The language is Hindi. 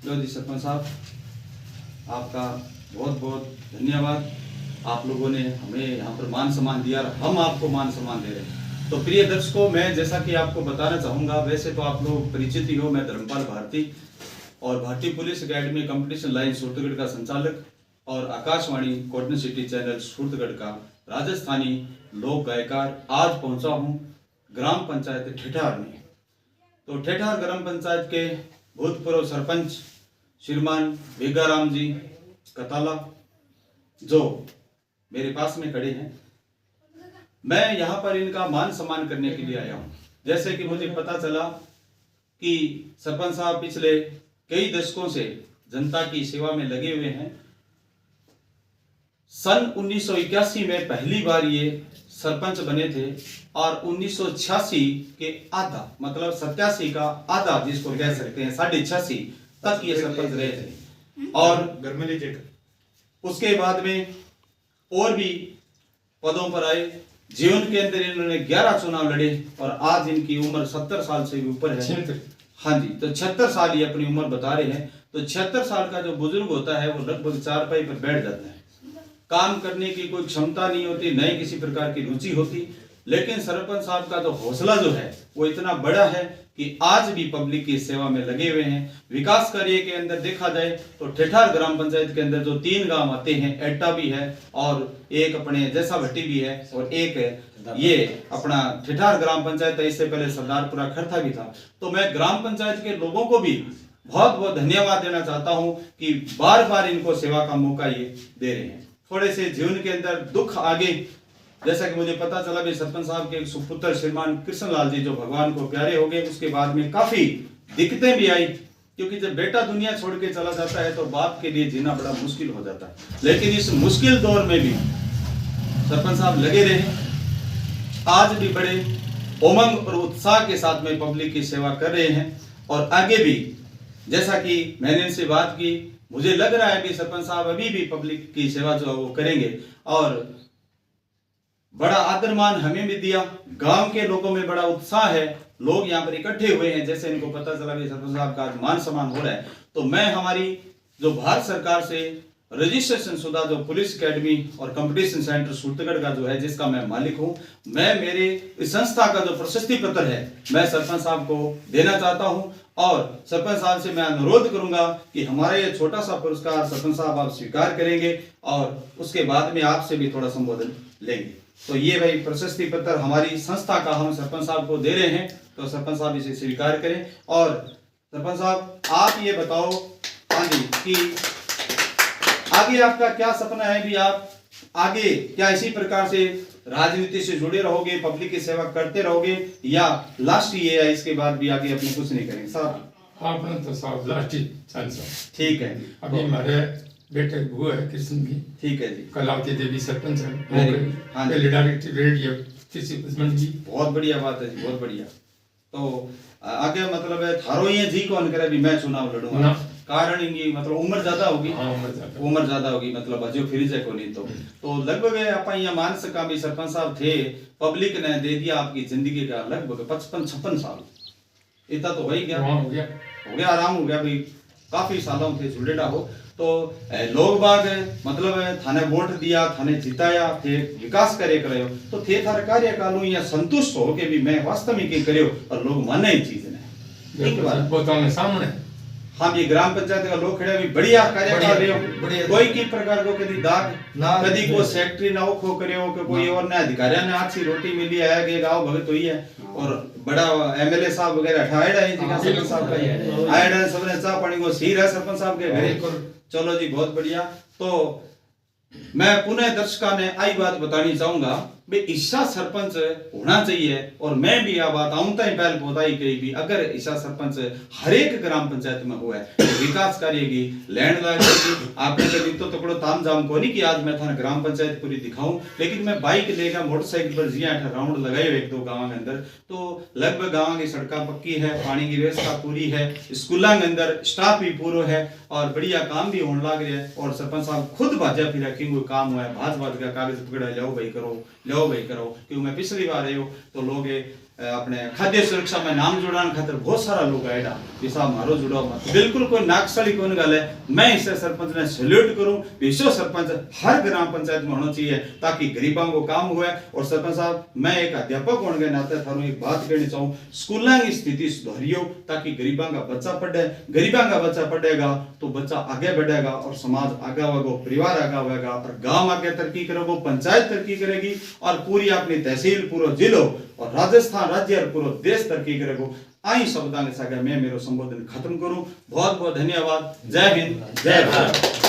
लो जी सरपंच साहब, आपका बहुत बहुत धन्यवाद। आप लोगों ने हमें यहाँ पर मान सम्मान दिया और हम आपको मान सम्मान दे रहे हैं। तो प्रिय दर्शकों, मैं जैसा कि आपको बताना चाहूँगा, वैसे तो आप लोग परिचित ही हो, मैं धर्मपाल भारती और भारतीय police academy competition line Suratgarh का संचालक और Akashvani cotton city channel Suratgarh का राजस्थानी लोक गायकार आज पहुंचा हूं ग्राम पंचायत ठेठार में। तो ठेठार ग्राम पंचायत के भूतपूर्व सरपंच श्रीमान बेगाराम जी कताला जो मेरे पास में खड़े हैं, मैं यहाँ पर इनका मान सम्मान करने के लिए आया हूँ। जैसे कि मुझे पता चला कि सरपंच साहब पिछले कई दशकों से जनता की सेवा में लगे हुए हैं। सन 1981 में पहली बार ये सरपंच बने थे और 1986 के आधा मतलब 87 का आधा जिसको कह सकते हैं 86.5 तक ये सरपंच रहे थे। और घर में लीजिएगा, उसके बाद में और भी पदों पर आए। जीवन के अंदर इन्होंने 11 चुनाव लड़े और आज इनकी उम्र 70 साल से भी ऊपर है। हाँ जी, तो 76 साल ये अपनी उम्र बता रहे हैं। तो 76 साल का जो बुजुर्ग होता है वो लगभग चारपाई पर बैठ जाता है। काम करने की कोई क्षमता नहीं होती, न ही किसी प्रकार की रुचि होती, लेकिन सरपंच साहब का तो हौसला जो है वो इतना बड़ा है कि आज भी पब्लिक की सेवा में लगे हुए हैं। विकास कार्य के अंदर देखा जाए तो ठेठार ग्राम पंचायत के अंदर जो 3 गांव आते हैं, एट्टा भी है और एक अपने जैसा भट्टी भी है और एक ये अपना ठेठार ग्राम पंचायत है। इससे पहले सरदारपुरा खरथा भी था। तो मैं ग्राम पंचायत के लोगों को भी बहुत बहुत धन्यवाद देना चाहता हूँ कि बार बार इनको सेवा का मौका ये दे रहे हैं। थोड़े से जीवन के अंदर दुख आगे, जैसा कि मुझे पता चला भी सरपंच साहब के एक सुपुत्र श्रीमान कृष्णलाल जी जो भगवान को प्यारे हो गए, उसके बाद में काफी दिक्कतें भी आई, क्योंकि जब बेटा दुनिया छोड़ के चला जाता है तो बाप के लिए जीना बड़ा मुश्किल हो जाता है। लेकिन इस मुश्किल दौर में भी सरपंच साहब लगे रहे, आज भी बड़े उमंग और उत्साह के साथ में पब्लिक की सेवा कर रहे हैं। और आगे भी जैसा कि मैंने इनसे बात की, मुझे लग रहा है कि सरपंच साहब अभी भी पब्लिक की सेवा जो है वो करेंगे। और बड़ा आदर मान हमें भी दिया, गांव के लोगों में बड़ा उत्साह है, लोग यहाँ पर इकट्ठे हुए हैं। जैसे इनको पता चला कि सरपंच साहब का मान सम्मान हो रहा है, तो मैं हमारी जो भारत सरकार से रजिस्ट्रेशन शुदा जो पुलिस एकेडमी और कंपटीशन सेंटर सूरतगढ़ का जो है, जिसका मैं मालिक हूं, मैं मेरे इस संस्था का जो प्रशस्ति पत्र है मैं सरपंच साहब को देना चाहता हूं। और सरपंच साहब से मैं अनुरोध करूंगा कि हमारा ये छोटा सा पुरस्कार सरपंच साहब आप स्वीकार करेंगे और उसके बाद में आपसे भी थोड़ा संबोधन लेंगे। तो ये भाई प्रशस्ति पत्र हमारी संस्था का हम सरपंच साहब को दे रहे हैं, तो सरपंच साहब इसे स्वीकार करें। और सरपंच साहब आप ये बताओ हाँ जी कि आगे आपका क्या सपना है भी, आप आगे क्या इसी प्रकार से राजनीति से जुड़े रहोगे, पब्लिक की सेवा करते रहोगे, या लास्ट ये है इसके बाद भी आगे अपने कुछ नहीं करेंगे साहब? आपने तो साहब लास्ट ही चांस है। ठीक है। अभी हमारे बेटे हुआ है कृष्ण भी, ठीक है जी, कलावती देवी सरपंच है, हाँ जी, पहले डायरेक्टर रेडियो किसी जी। बहुत बढ़िया बात है जी, बहुत बढ़िया। तो आगे मतलब है थारो ये जी कौन करे भी मैं चुनाव लड़ूंगा, कारण ये मतलब उम्र ज्यादा होगी। हाँ, उम्र ज्यादा होगी मतलब अजो फिर जाए को नहीं। तो लगभग आप यहाँ मान सका भी सरपंच साहब थे, पब्लिक ने दे दिया आपकी जिंदगी का लगभग 55-56 साल। इतना तो हो ही गया, हो गया आराम हो गया भाई, काफी सालों थे जुड़ेड़ा हो। तो लोग बाग मतलब थाने वोट दिया, थाने जिताया, थे विकास करे करो, तो थे थारे कार्यकाल या संतुष्ट हो के भी मैं वास्तव में के करो और लोग माने ही चीज ने एक बार सामने। हाँ, ये ग्राम पंचायत का लोग खड़े भी बढ़िया कार्य कर रहे हो, कोई की प्रकार को कभी दाग कभी को सेक्रेटरी ना खो करे हो कि कोई और ने अधिकारी ने अच्छी रोटी मिली है कि गांव भगत हुई है और बड़ा एमएलए साहब वगैरह अठाएड़ा है जी का सरपंच साहब का ही आएड़ा सबने चाह पानी को सीर है सरपंच साहब के घरे। चलो जी बहुत बढ़िया। तो मैं पुनः दर्शकों ने आई बात बतानी चाहूंगा भी ईसा सरपंच होना चाहिए। और मैं भी यह बात आऊंता ही पहले बताई गई भी अगर ईसा सरपंच हर एक ग्राम पंचायत में हुआ है तो विकास कार्य की लैंड लागेगी। आपने कभी तो तकड़ो ताम जाम को नहीं कि आज मैं थाना ग्राम पंचायत पूरी दिखाऊं, लेकिन मैं बाइक लेकर मोटरसाइकिल पर जिया राउंड लगाए हुए 1-2 गांव के अंदर, तो लगभग गांव की सड़का पक्की है, पानी की व्यवस्था पूरी है, स्कूलों के अंदर स्टाफ भी पूरा है और बढ़िया काम भी होने लग रहा है। और सरपंच साहब खुद भाजा फिरा कि वो काम हुआ है, भाज का कागज पकड़ा, लो भाई करो क्योंकि मैं पिछली बार आयो तो लोग अपने खाद्य सुरक्षा में नाम जुड़ाने खातिर बहुत सारा लोग आएगा कि साहब मारो जुड़ो मत बिल्कुल कोई नाकसाली कौन गल है। मैं इसे सरपंच ने सैल्यूट करूं। विश्व सरपंच हर ग्राम पंचायत में होना चाहिए ताकि गरीबों को काम हुए। और सरपंच साहब मैं एक अध्यापक होने के नाते थारू एक बात कहनी चाहूँ, स्कूलों की स्थिति सुधारियो ताकि गरीबों का बच्चा पढ़े। गरीबों का बच्चा पढ़ेगा तो बच्चा आगे बढ़ेगा और समाज आगे होगा, परिवार आगे होगा और गांव आगे तरक्की करेगा, पंचायत तरक्की करेगी और पूरी अपनी तहसील पूरा जिलो और राजस्थान राज्य और पूरा देश तरक्की करेगा। आई शब्दां के साथ मैं मेरो संबोधन खत्म करूं। बहुत बहुत धन्यवाद। जय हिंद, जय भारत।